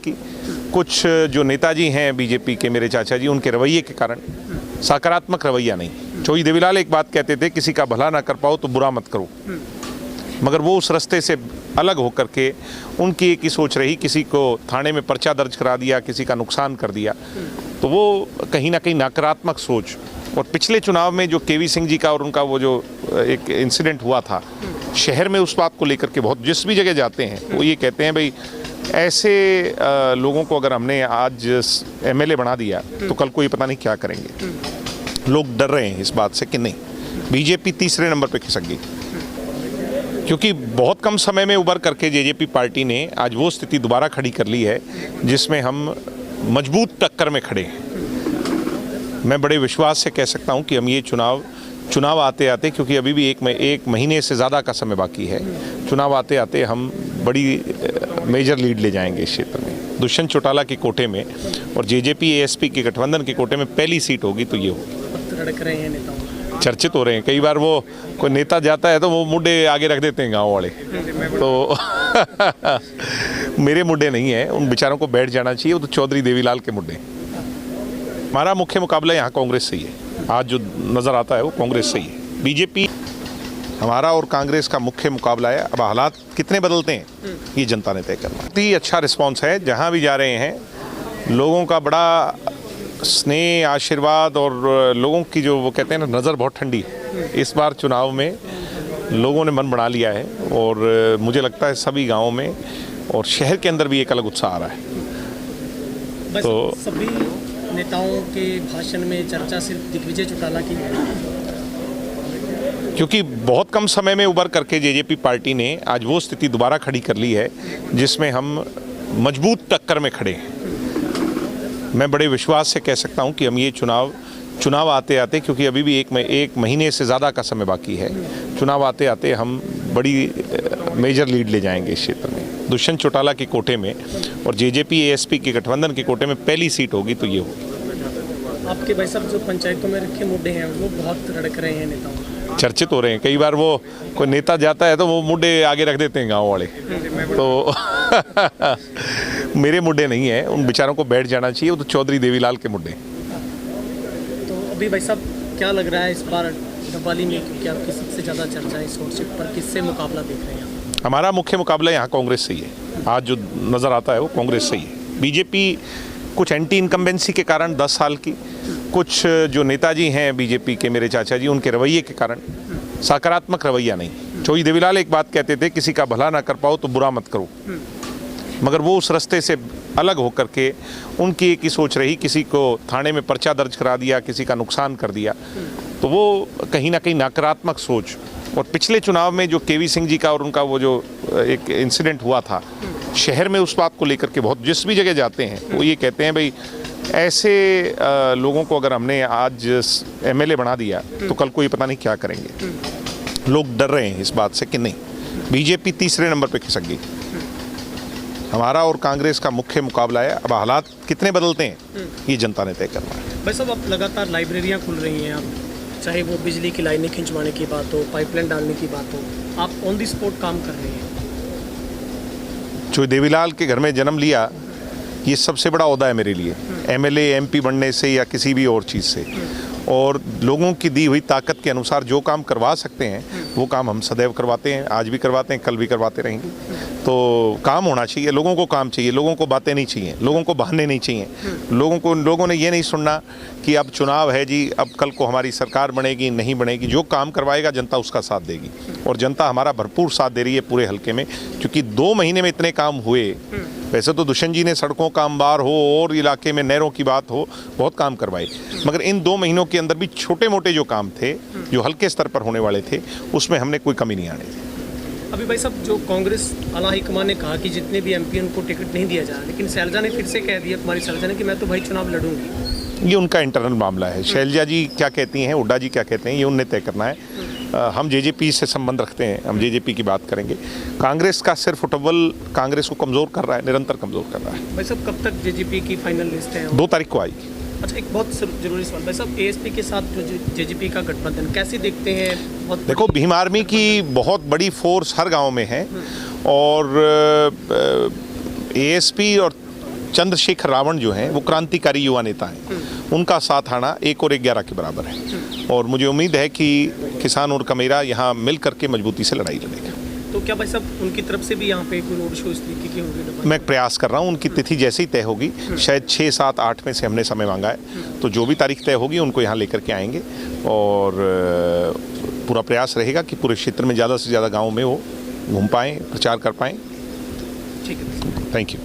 की कुछ जो नेताजी हैं बीजेपी के, मेरे चाचा जी, उनके रवैये के कारण, सकारात्मक रवैया नहीं। चौधरी देवीलाल एक बात कहते थे, किसी का भला ना कर पाओ तो बुरा मत करो, मगर वो उस रास्ते से अलग होकर के उनकी एक ही सोच रही, किसी को थाने में पर्चा दर्ज करा दिया, किसी का नुकसान कर दिया, तो वो कहीं ना कहीं नकारात्मक सोच। और पिछले चुनाव में जो केवी सिंह जी का और उनका वो जो एक इंसिडेंट हुआ था शहर में, उस बात को लेकर के बहुत, जिस भी जगह जाते हैं वो ये कहते हैं भाई ऐसे लोगों को अगर हमने आज एमएलए बना दिया तो कल को ये पता नहीं क्या करेंगे। लोग डर रहे हैं इस बात से कि नहीं, बीजेपी तीसरे नंबर पे खिसक गई, क्योंकि बहुत कम समय में उभर करके जेजेपी पार्टी ने आज वो स्थिति दोबारा खड़ी कर ली है जिसमें हम मजबूत टक्कर में खड़े हैं। मैं बड़े विश्वास से कह सकता हूं कि हम ये चुनाव आते आते, क्योंकि अभी भी एक महीने से ज़्यादा का समय बाकी है, चुनाव आते आते हम बड़ी मेजर लीड ले जाएंगे इस क्षेत्र में। दुष्यंत चौटाला के कोटे में और जेजेपी एएसपी के गठबंधन के कोटे में पहली सीट होगी तो ये होगी। चर्चित हो रहे हैं, कई बार वो कोई नेता जाता है तो वो मुड्डे आगे रख देते हैं गाँव वाले, तो मेरे मुड्डे नहीं है, उन बेचारों को बैठ जाना चाहिए, वो तो चौधरी देवीलाल के मुड्डे। हमारा मुख्य मुकाबला यहाँ कांग्रेस से ही है, आज जो नज़र आता है वो कांग्रेस से ही है। बीजेपी हमारा और कांग्रेस का मुख्य मुकाबला है। अब हालात कितने बदलते हैं ये जनता ने तय करना। बहुत ही अच्छा रिस्पांस है, जहाँ भी जा रहे हैं लोगों का बड़ा स्नेह, आशीर्वाद, और लोगों की जो वो कहते हैं ना, नज़र बहुत ठंडी है। इस बार चुनाव में लोगों ने मन बना लिया है और मुझे लगता है सभी गाँवों में और शहर के अंदर भी एक अलग उत्साह आ रहा है। तो सभी नेताओं के भाषण में चर्चा सिर्फ दिग्विजय चौटाला की है, क्योंकि बहुत कम समय में उभर करके जेजेपी पार्टी ने आज वो स्थिति दोबारा खड़ी कर ली है जिसमें हम मजबूत टक्कर में खड़े हैं। मैं बड़े विश्वास से कह सकता हूं कि हम ये चुनाव आते आते, क्योंकि अभी भी एक महीने से ज़्यादा का समय बाकी है, चुनाव आते आते हम बड़ी मेजर लीड ले जाएंगे इस क्षेत्र में। दुष्यंत चौटाला के कोटे में और जेजेपी एएसपी के गठबंधन के कोटे में पहली सीट होगी तो ये होगी। आपके भाई साहब जो पंचायतों में रखे मुद्दे हैं वो बहुत रड़क रहे हैं नेताओं, चर्चित हो रहे हैं, कई बार वो कोई नेता जाता है तो वो मुड्डे आगे रख देते हैं गाँव वाले, तो मेरे मुड्डे नहीं है, उन बेचारों को बैठ जाना चाहिए, वो तो चौधरी देवीलाल के मुड्डे। तो अभी भाई साहब क्या लग रहा है इस बार डब्बाली में, क्योंकि आपकी सबसे ज़्यादा चर्चा है इस सीट पर, किससे मुकाबला देख रहे हैं? हमारा मुख्य मुकाबला यहाँ कांग्रेस से ही है, आज जो नज़र आता है वो कांग्रेस से ही है। बीजेपी कुछ एंटी इनकम्बेंसी के कारण 10 साल की, कुछ जो नेताजी हैं बीजेपी के, मेरे चाचा जी, उनके रवैये के कारण, सकारात्मक रवैया नहीं। चौधरी देवीलाल एक बात कहते थे, किसी का भला ना कर पाओ तो बुरा मत करो, मगर वो उस रास्ते से अलग होकर के उनकी एक ही सोच रही, किसी को थाने में पर्चा दर्ज करा दिया, किसी का नुकसान कर दिया, तो वो कहीं ना कहीं नकारात्मक सोच। और पिछले चुनाव में जो केवी सिंह जी का और उनका वो जो एक इंसिडेंट हुआ था शहर में, उस बात को लेकर के बहुत, जिस भी जगह जाते हैं वो ये कहते हैं भाई ऐसे लोगों को अगर हमने आज एमएलए बना दिया तो कल को ये पता नहीं क्या करेंगे। लोग डर रहे हैं इस बात से कि नहीं, बीजेपी तीसरे नंबर पे खिसक गई। हमारा और कांग्रेस का मुख्य मुकाबला है। अब हालात कितने बदलते हैं ये जनता ने तय करना है। भाई साहब, अब लगातार लाइब्रेरियाँ खुल रही हैं, अब चाहे वो बिजली की लाइनें खिंचवाने की बात हो, पाइपलाइन डालने की बात हो, आप ऑन द स्पॉट काम कर रहे हैं। जो देवीलाल के घर में जन्म लिया, ये सबसे बड़ा ओहदा है मेरे लिए, एमएलए एमपी बनने से या किसी भी और चीज़ से। और लोगों की दी हुई ताकत के अनुसार जो काम करवा सकते हैं वो काम हम सदैव करवाते हैं, आज भी करवाते हैं, कल भी करवाते रहेंगे। तो काम होना चाहिए, लोगों को काम चाहिए, लोगों को बातें नहीं चाहिए, लोगों को बहाने नहीं चाहिए, लोगों ने ये नहीं सुनना कि अब चुनाव है जी, अब कल को हमारी सरकार बनेगी नहीं बनेगी। जो काम करवाएगा जनता उसका साथ देगी, और जनता हमारा भरपूर साथ दे रही है पूरे हल्के में, क्योंकि 2 महीने में इतने काम हुए। वैसे तो दुष्यंत जी ने सड़कों का अंबार हो और इलाके में नहरों की बात हो, बहुत काम करवाए, मगर इन 2 महीनों के अंदर भी छोटे मोटे जो काम थे, जो हल्के स्तर पर होने वाले थे, उसमें हमने कोई कमी नहीं आने दी। अभी भाई साहब, जो कांग्रेस आला हाईकमान ने कहा कि जितने भी एमपी उनको टिकट नहीं दिया जा रहा, लेकिन शैलजा ने फिर से कह दिया, कुमारी शैलजा ने, कि मैं तो भाई चुनाव लड़ूंगी। ये उनका इंटरनल मामला है। शैलजा जी क्या कहती हैं, हुड्डा जी क्या कहते हैं, ये उन्हें तय करना है। हम जेजेपी से संबंध रखते हैं, हम जेजेपी की बात करेंगे। कांग्रेस का सिर्फ फुटबॉल कांग्रेस को कमज़ोर कर रहा है, निरंतर कमज़ोर कर रहा है। भाई साहब, कब तक जेजेपी की फाइनल लिस्ट है? 2 तारीख को आएगी। अच्छा, एक बहुत जरूरी सवाल भाई साहब, एएसपी के साथ जो जेजेपी का गठबंधन कैसे देखते हैं? देखो, भीम आर्मी की बहुत बड़ी फोर्स हर गांव में है, और एएसपी और चंद्रशेखर रावण जो हैं वो क्रांतिकारी युवा नेता हैं, उनका साथ आना 1 और 11 के बराबर है। और मुझे उम्मीद है कि किसान और कमेरा यहाँ मिल करके मजबूती से लड़ाई लड़ेगा। तो क्या भाई साहब उनकी तरफ से भी यहाँ पे कोई रोड शो इस तरीके की होगी? मैं प्रयास कर रहा हूँ, उनकी तिथि जैसे ही तय होगी, शायद 6, 7, 8 में से हमने समय मांगा है, तो जो भी तारीख तय होगी उनको यहाँ लेकर के आएंगे और पूरा प्रयास रहेगा कि पूरे क्षेत्र में ज़्यादा से ज़्यादा गाँव में वो घूम पाएँ, प्रचार कर पाएँ। ठीक है, थैंक यू।